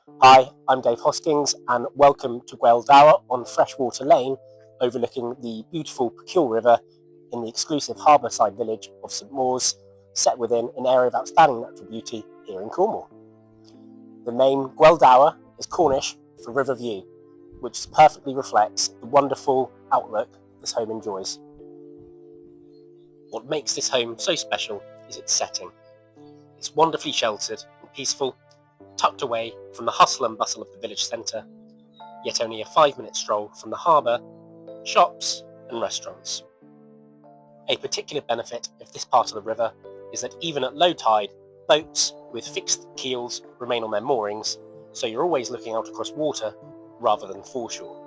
Hi, I'm Dave Hoskins and welcome to Gwel Dowr on Freshwater Lane, overlooking the beautiful Pecule River in the exclusive harbourside village of St Mawes, set within an area of outstanding natural beauty here in Cornwall. The name Gwel Dowr is Cornish for river view, which perfectly reflects the wonderful outlook this home enjoys. What makes this home so special is its setting. It's wonderfully sheltered and peaceful, tucked away from the hustle and bustle of the village centre, yet only a 5-minute stroll from the harbour, shops and restaurants. A particular benefit of this part of the river is that even at low tide, boats with fixed keels remain on their moorings, so you're always looking out across water rather than foreshore.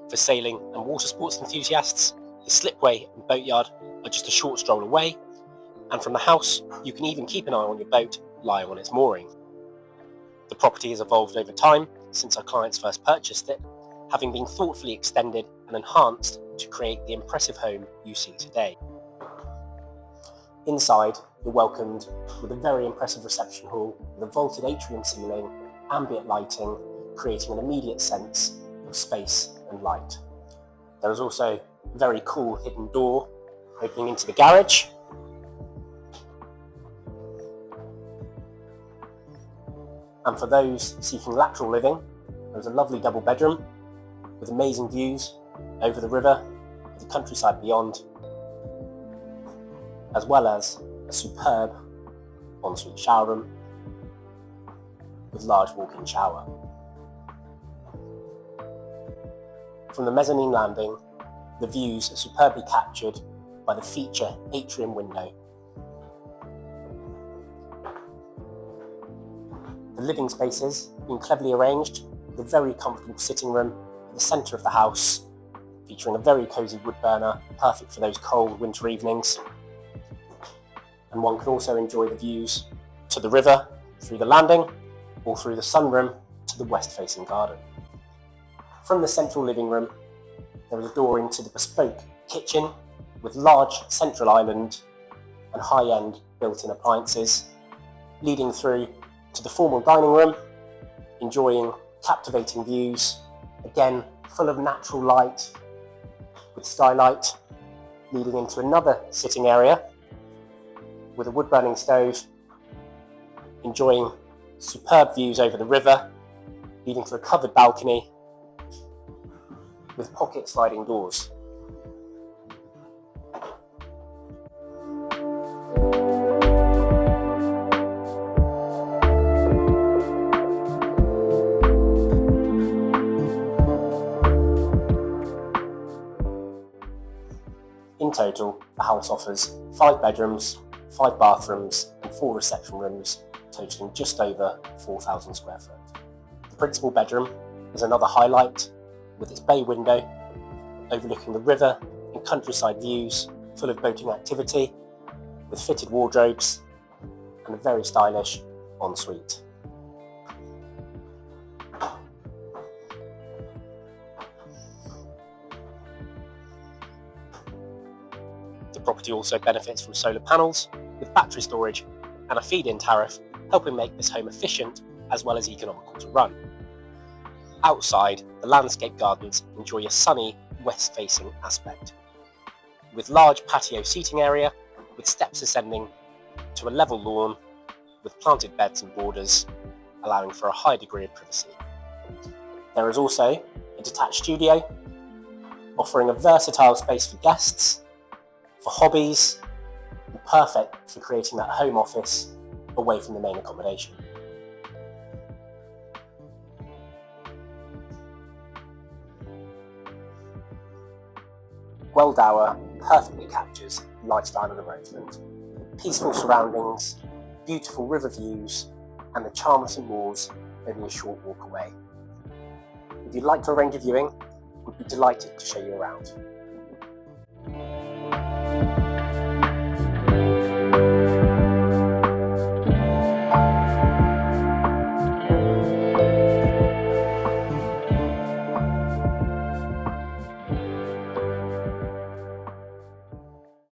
For sailing and water sports enthusiasts, the slipway and boatyard are just a short stroll away, and from the house you can even keep an eye on your boat lying on its mooring. The property has evolved over time since our clients first purchased it, having been thoughtfully extended and enhanced to create the impressive home you see today. Inside, you're welcomed with a very impressive reception hall with a vaulted atrium ceiling, ambient lighting, creating an immediate sense of space and light. There is also a very cool hidden door opening into the garage. And for those seeking lateral living, there's a lovely double bedroom with amazing views over the river, with the countryside beyond, as well as a superb ensuite shower room with large walk-in shower. From the mezzanine landing, the views are superbly captured by the feature atrium window. The living spaces have been cleverly arranged with a very comfortable sitting room at the centre of the house, featuring a very cosy wood burner, perfect for those cold winter evenings. And one can also enjoy the views to the river through the landing or through the sunroom to the west-facing garden. From the central living room, there is a door into the bespoke kitchen with large central island and high-end built-in appliances, leading through to the formal dining room, enjoying captivating views, again full of natural light with skylight, leading into another sitting area with a wood-burning stove, enjoying superb views over the river, leading to a covered balcony with pocket sliding doors. In total, the house offers 5 bedrooms, 5 bathrooms and 4 reception rooms, totaling just over 4,000 square foot. The principal bedroom is another highlight with its bay window overlooking the river and countryside views, full of boating activity, with fitted wardrobes and a very stylish ensuite. The property also benefits from solar panels with battery storage and a feed-in tariff, helping make this home efficient as well as economical to run. Outside, the landscape gardens enjoy a sunny west-facing aspect, with large patio seating area with steps ascending to a level lawn with planted beds and borders, allowing for a high degree of privacy. There is also a detached studio, offering a versatile space for guests, for hobbies, and perfect for creating that home office away from the main accommodation. Gwel Dowr perfectly captures the lifestyle of the roadland. Peaceful surroundings, beautiful river views, and the charm of St Mawes only a short walk away. If you'd like to arrange a viewing, we'd be delighted to show you around.